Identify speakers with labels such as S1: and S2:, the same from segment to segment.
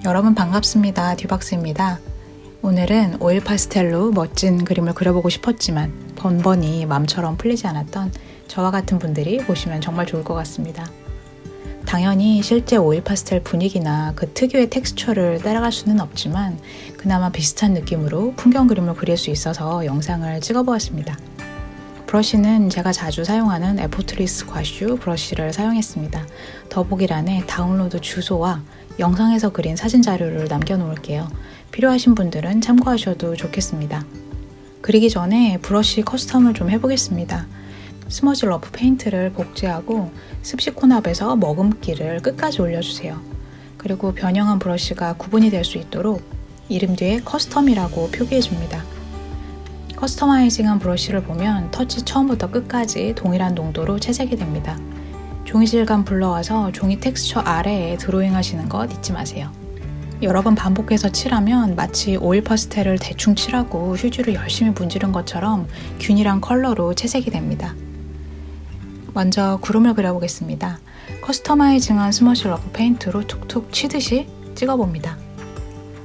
S1: 여러분 반갑습니다. 듀박스입니다. 오늘은 오일 파스텔로 멋진 그림을 그려보고 싶었지만 번번이 마음처럼 풀리지 않았던 저와 같은 분들이 보시면 정말 좋을 것 같습니다. 당연히 실제 오일 파스텔 분위기나 그 특유의 텍스처를 따라갈 수는 없지만 그나마 비슷한 느낌으로 풍경 그림을 그릴 수 있어서 영상을 찍어보았습니다. 브러쉬는 제가 자주 사용하는 에포트리스 과슈 브러쉬를 사용했습니다. 더보기란에 다운로드 주소와 영상에서 그린 사진 자료를 남겨놓을게요. 필요하신 분들은 참고하셔도 좋겠습니다. 그리기 전에 브러쉬 커스텀을 좀 해보겠습니다. 스머지 러프 페인트를 복제하고 습식 혼합에서 머금기를 끝까지 올려주세요. 그리고 변형한 브러쉬가 구분이 될 수 있도록 이름 뒤에 커스텀이라고 표기해줍니다. 커스터마이징한 브러쉬를 보면 터치 처음부터 끝까지 동일한 농도로 채색이 됩니다. 종이 질감 불러와서 종이 텍스처 아래에 드로잉 하시는 것 잊지 마세요. 여러 번 반복해서 칠하면 마치 오일 파스텔을 대충 칠하고 휴지로 열심히 문지른 것처럼 균일한 컬러로 채색이 됩니다. 먼저 구름을 그려보겠습니다. 커스터마이징한 스머지 러프 페인트로 툭툭 치듯이 찍어봅니다.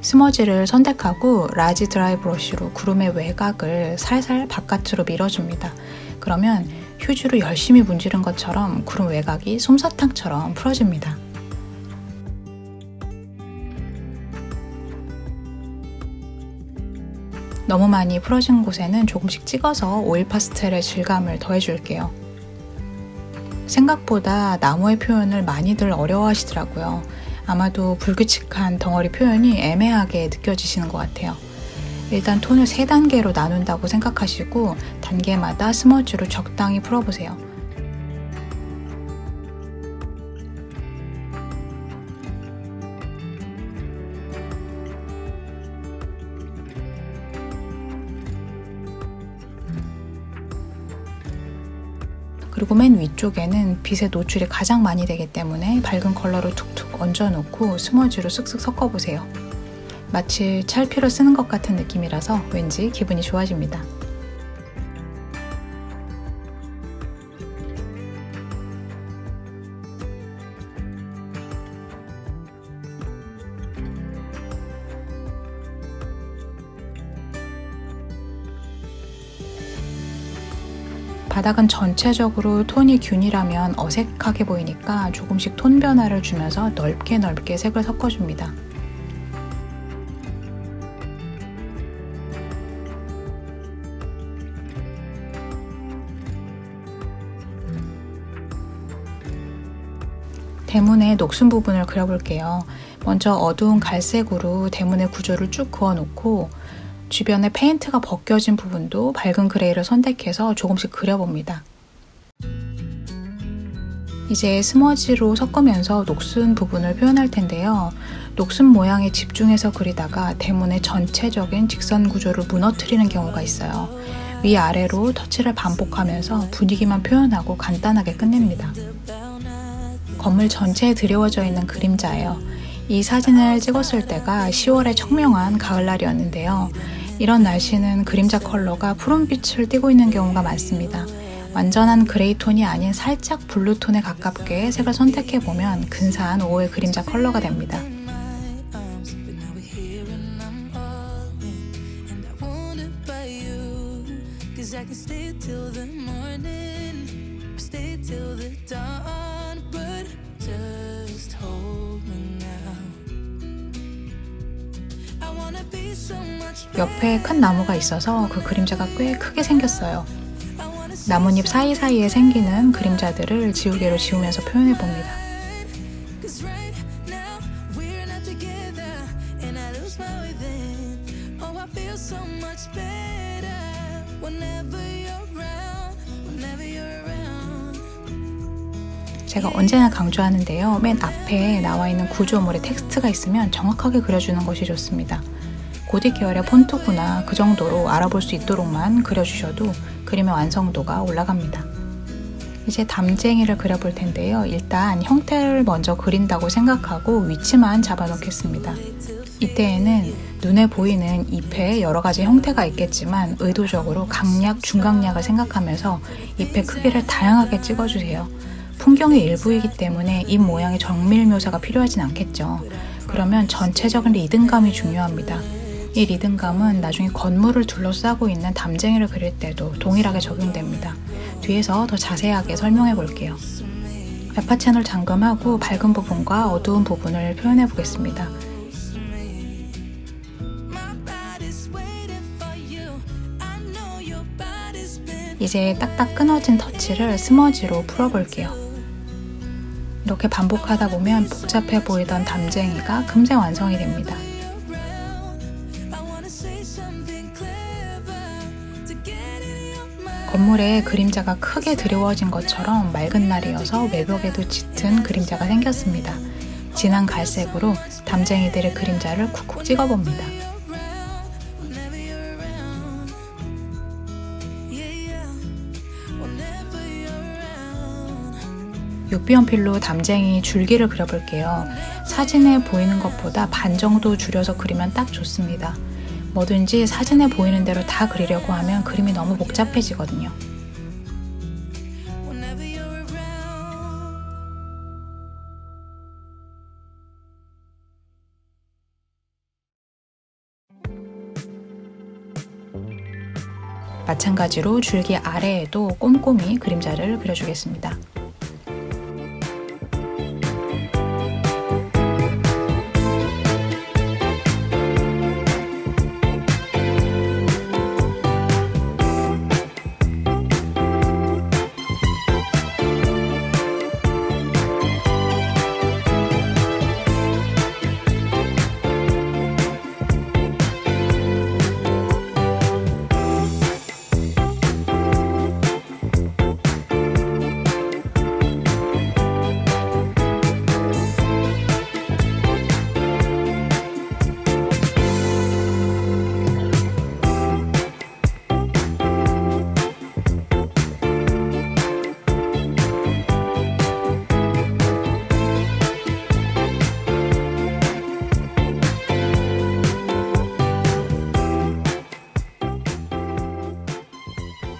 S1: 스머지를 선택하고 라지 드라이 브러쉬로 구름의 외곽을 살살 바깥으로 밀어줍니다. 그러면 휴지로 열심히 문지른 것처럼 구름 외곽이 솜사탕처럼 풀어집니다. 너무 많이 풀어진 곳에는 조금씩 찍어서 오일 파스텔의 질감을 더해줄게요. 생각보다 나무의 표현을 많이들 어려워하시더라고요. 아마도 불규칙한 덩어리 표현이 애매하게 느껴지시는 것 같아요. 일단 톤을 3단계로 나눈다고 생각하시고 단계마다 스머지로 적당히 풀어보세요. 그리고 맨 위쪽에는 빛의 노출이 가장 많이 되기 때문에 밝은 컬러로 툭툭 얹어놓고 스머지로 쓱쓱 섞어보세요. 마치 찰피로 쓰는 것 같은 느낌이라서 왠지 기분이 좋아집니다. 바닥은 전체적으로 톤이 균일하면 어색하게 보이니까 조금씩 톤 변화를 주면서 넓게 색을 섞어줍니다. 대문의 녹슨 부분을 그려볼게요. 먼저 어두운 갈색으로 대문의 구조를 쭉 그어놓고 주변에 페인트가 벗겨진 부분도 밝은 그레이를 선택해서 조금씩 그려봅니다. 이제 스머지로 섞으면서 녹슨 부분을 표현할 텐데요. 녹슨 모양에 집중해서 그리다가 대문의 전체적인 직선 구조를 무너뜨리는 경우가 있어요. 위아래로 터치를 반복하면서 분위기만 표현하고 간단하게 끝냅니다. 건물 전체에 드리워져 있는 그림자예요. 이 사진을 찍었을 때가 10월의 청명한 가을날이었는데요. 이런 날씨는 그림자 컬러가 푸른빛을 띠고 있는 경우가 많습니다. 완전한 그레이 톤이 아닌 살짝 블루 톤에 가깝게 색을 선택해보면 근사한 오후의 그림자 컬러가 됩니다. 옆에 큰 나무가 있어서 그 그림자가 꽤 크게 생겼어요. 나뭇잎 사이사이에 생기는 그림자들을 지우개로 지우면서 표현해봅니다. 제가 언제나 강조하는데요. 맨 앞에 나와 있는 구조물에 텍스트가 있으면 정확하게 그려주는 것이 좋습니다. 고딕 계열의 폰트구나 그 정도로 알아볼 수 있도록만 그려주셔도 그림의 완성도가 올라갑니다. 이제 담쟁이를 그려볼 텐데요. 일단 형태를 먼저 그린다고 생각하고 위치만 잡아놓겠습니다. 이때에는 눈에 보이는 잎에 여러 가지 형태가 있겠지만 의도적으로 강약, 중강약을 생각하면서 잎의 크기를 다양하게 찍어주세요. 풍경의 일부이기 때문에 잎 모양의 정밀 묘사가 필요하진 않겠죠. 그러면 전체적인 리듬감이 중요합니다. 이 리듬감은 나중에 건물을 둘러싸고 있는 담쟁이를 그릴 때도 동일하게 적용됩니다. 뒤에서 더 자세하게 설명해 볼게요. 알파 채널 잠금하고 밝은 부분과 어두운 부분을 표현해 보겠습니다. 이제 딱딱 끊어진 터치를 스머지로 풀어볼게요. 이렇게 반복하다 보면 복잡해 보이던 담쟁이가 금세 완성이 됩니다. 건물에 그림자가 크게 드리워진 것처럼 맑은 날이어서 외벽에도 짙은 그림자가 생겼습니다. 진한 갈색으로 담쟁이들의 그림자를 쿡쿡 찍어봅니다. 육비연필로 담쟁이 줄기를 그려볼게요. 사진에 보이는 것보다 반 정도 줄여서 그리면 딱 좋습니다. 뭐든지 사진에 보이는 대로 다 그리려고 하면 그림이 너무 복잡해지거든요. 마찬가지로 줄기 아래에도 꼼꼼히 그림자를 그려주겠습니다.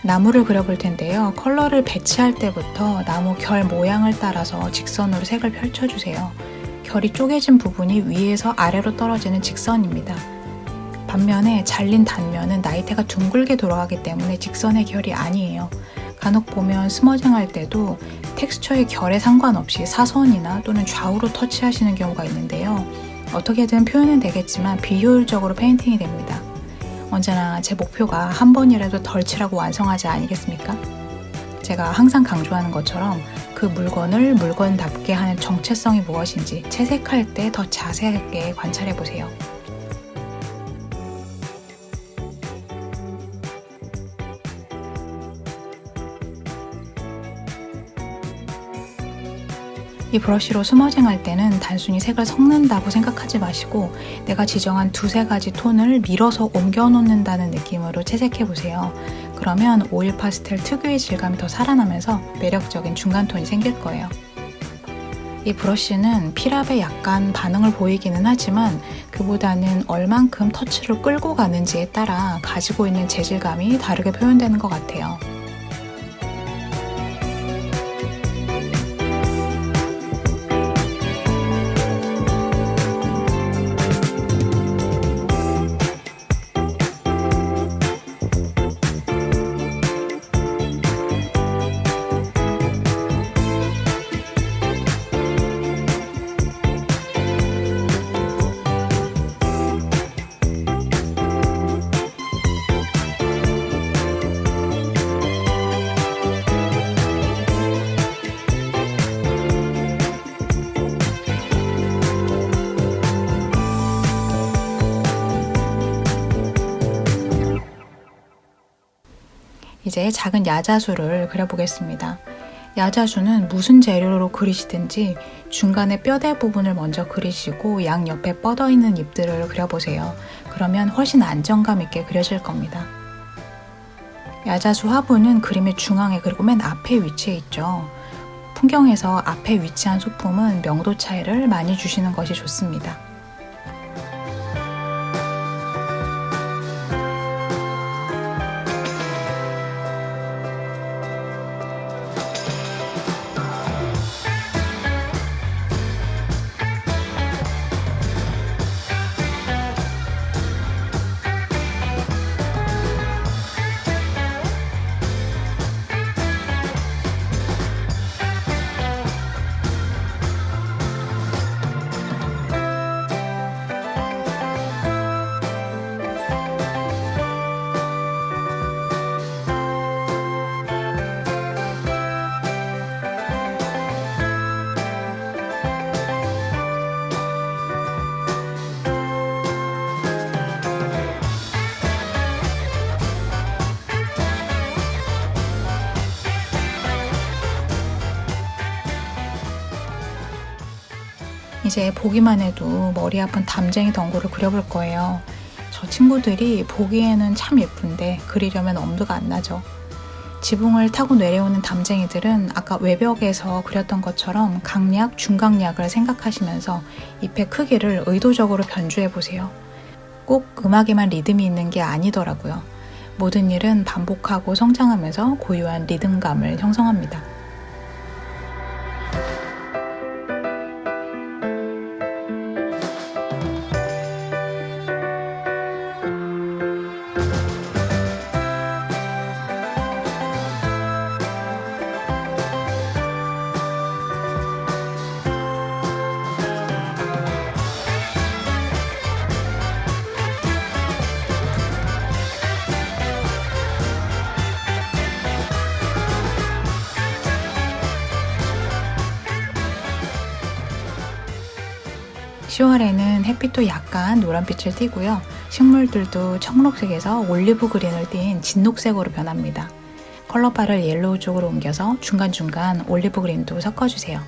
S1: 나무를 그려볼 텐데요. 컬러를 배치할 때부터 나무 결 모양을 따라서 직선으로 색을 펼쳐주세요. 결이 쪼개진 부분이 위에서 아래로 떨어지는 직선입니다. 반면에 잘린 단면은 나이테가 둥글게 돌아가기 때문에 직선의 결이 아니에요. 간혹 보면 스머징 할 때도 텍스처의 결에 상관없이 사선이나 또는 좌우로 터치하시는 경우가 있는데요. 어떻게든 표현은 되겠지만 비효율적으로 페인팅이 됩니다. 언제나 제 목표가 한 번이라도 덜 칠하고 완성하자 아니겠습니까? 제가 항상 강조하는 것처럼 그 물건을 물건답게 하는 정체성이 무엇인지 채색할 때 더 자세하게 관찰해 보세요. 이 브러쉬로 스머징 할 때는 단순히 색을 섞는다고 생각하지 마시고 내가 지정한 두세 가지 톤을 밀어서 옮겨 놓는다는 느낌으로 채색해 보세요. 그러면 오일 파스텔 특유의 질감이 더 살아나면서 매력적인 중간톤이 생길 거예요. 이 브러쉬는 필압에 약간 반응을 보이기는 하지만 그보다는 얼만큼 터치를 끌고 가는지에 따라 가지고 있는 재질감이 다르게 표현되는 것 같아요. 이제 작은 야자수를 그려보겠습니다. 야자수는 무슨 재료로 그리시든지 중간에 뼈대 부분을 먼저 그리시고 양옆에 뻗어있는 잎들을 그려보세요. 그러면 훨씬 안정감 있게 그려질 겁니다. 야자수 화분은 그림의 중앙에 그리고 맨 앞에 위치해 있죠. 풍경에서 앞에 위치한 소품은 명도 차이를 많이 주시는 것이 좋습니다. 이제 보기만 해도 머리 아픈 담쟁이 덩굴을 그려볼 거예요. 저 친구들이 보기에는 참 예쁜데 그리려면 엄두가 안 나죠. 지붕을 타고 내려오는 담쟁이들은 아까 외벽에서 그렸던 것처럼 강약, 중강약을 생각하시면서 잎의 크기를 의도적으로 변주해보세요. 꼭 음악에만 리듬이 있는 게 아니더라고요. 모든 일은 반복하고 성장하면서 고유한 리듬감을 형성합니다. (10월에는) 햇빛도 약간 노란빛을 띠고요. 식물들도 청록색에서 올리브 그린을 띤 진녹색으로 변합니다. 컬러바를 옐로우 쪽으로 옮겨서 중간중간 올리브 그린도 섞어주세요.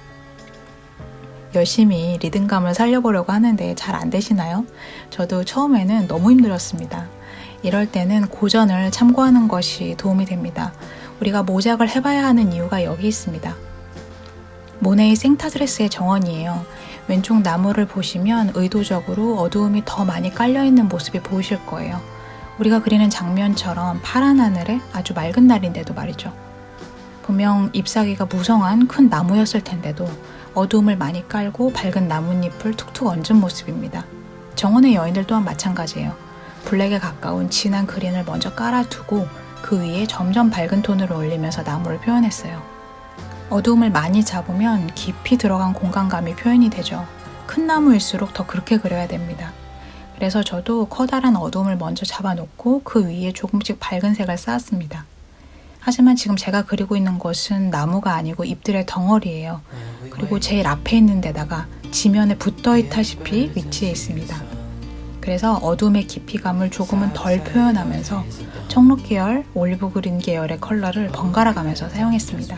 S1: 열심히 리듬감을 살려보려고 하는데 잘 안 되시나요? 저도 처음에는 너무 힘들었습니다. 이럴 때는 고전을 참고하는 것이 도움이 됩니다. 우리가 모작을 해봐야 하는 이유가 여기 있습니다. 모네의 생타드레스의 정원이에요. 왼쪽 나무를 보시면 의도적으로 어두움이 더 많이 깔려있는 모습이 보이실 거예요. 우리가 그리는 장면처럼 파란 하늘에 아주 맑은 날인데도 말이죠. 분명 잎사귀가 무성한 큰 나무였을 텐데도 어두움을 많이 깔고 밝은 나뭇잎을 툭툭 얹은 모습입니다. 정원의 여인들 또한 마찬가지예요. 블랙에 가까운 진한 그린을 먼저 깔아두고 그 위에 점점 밝은 톤을 올리면서 나무를 표현했어요. 어두움을 많이 잡으면 깊이 들어간 공간감이 표현이 되죠. 큰 나무일수록 더 그렇게 그려야 됩니다. 그래서 저도 커다란 어두움을 먼저 잡아놓고 그 위에 조금씩 밝은 색을 쌓았습니다. 하지만 지금 제가 그리고 있는 것은 나무가 아니고 잎들의 덩어리예요. 그리고 제일 앞에 있는 데다가 지면에 붙어 있다시피 위치해 있습니다. 그래서 어둠의 깊이감을 조금은 덜 표현하면서 청록 계열, 올리브 그린 계열의 컬러를 번갈아 가면서 사용했습니다.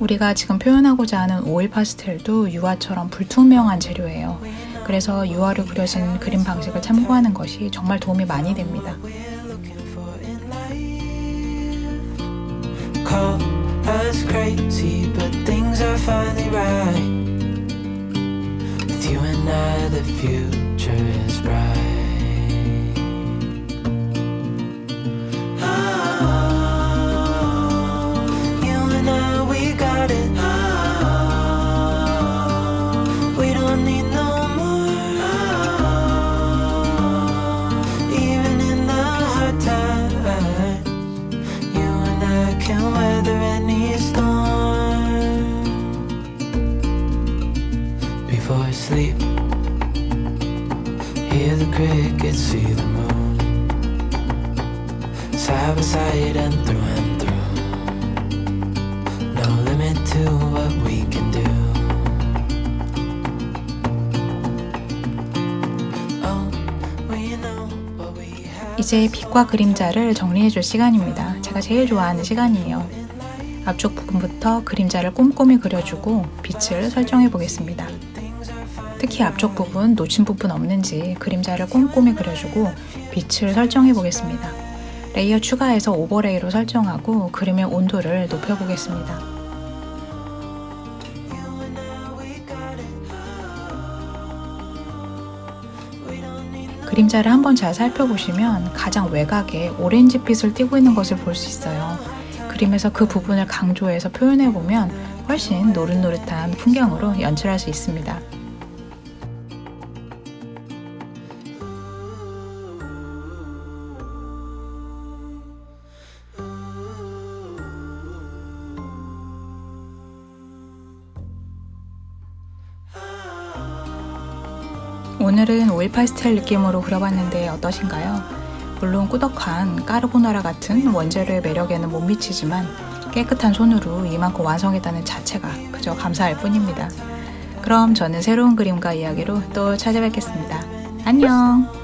S1: 우리가 지금 표현하고자 하는 오일 파스텔도 유화처럼 불투명한 재료예요. 그래서 유화로 그려진 그림 방식을 참고하는 것이 정말 도움이 많이 됩니다. Call us crazy, but things are finally right. With you and I, the future is bright. Sleep, hear the crickets, see the moon, side by side and through, no limit to what we can do. Oh, we know what we have. 이제 빛과 그림자를 정리해줄 시간입니다. 제가 제일 좋아하는 시간이에요. 앞쪽 부분부터 그림자를 꼼꼼히 그려주고 빛을 설정해 보겠습니다. 특히 앞쪽 부분 놓친 부분 없는지 그림자를 꼼꼼히 그려주고 빛을 설정해 보겠습니다. 레이어 추가해서 오버레이로 설정하고 그림의 온도를 높여 보겠습니다. 그림자를 한번 잘 살펴보시면 가장 외곽에 오렌지빛을 띠고 있는 것을 볼 수 있어요. 그림에서 그 부분을 강조해서 표현해 보면 훨씬 노릇노릇한 풍경으로 연출할 수 있습니다. 오늘은 오일 파스텔 느낌으로 그려봤는데 어떠신가요? 물론 꾸덕한 까르보나라 같은 원재료의 매력에는 못 미치지만 깨끗한 손으로 이만큼 완성했다는 자체가 그저 감사할 뿐입니다. 그럼 저는 새로운 그림과 이야기로 또 찾아뵙겠습니다. 안녕!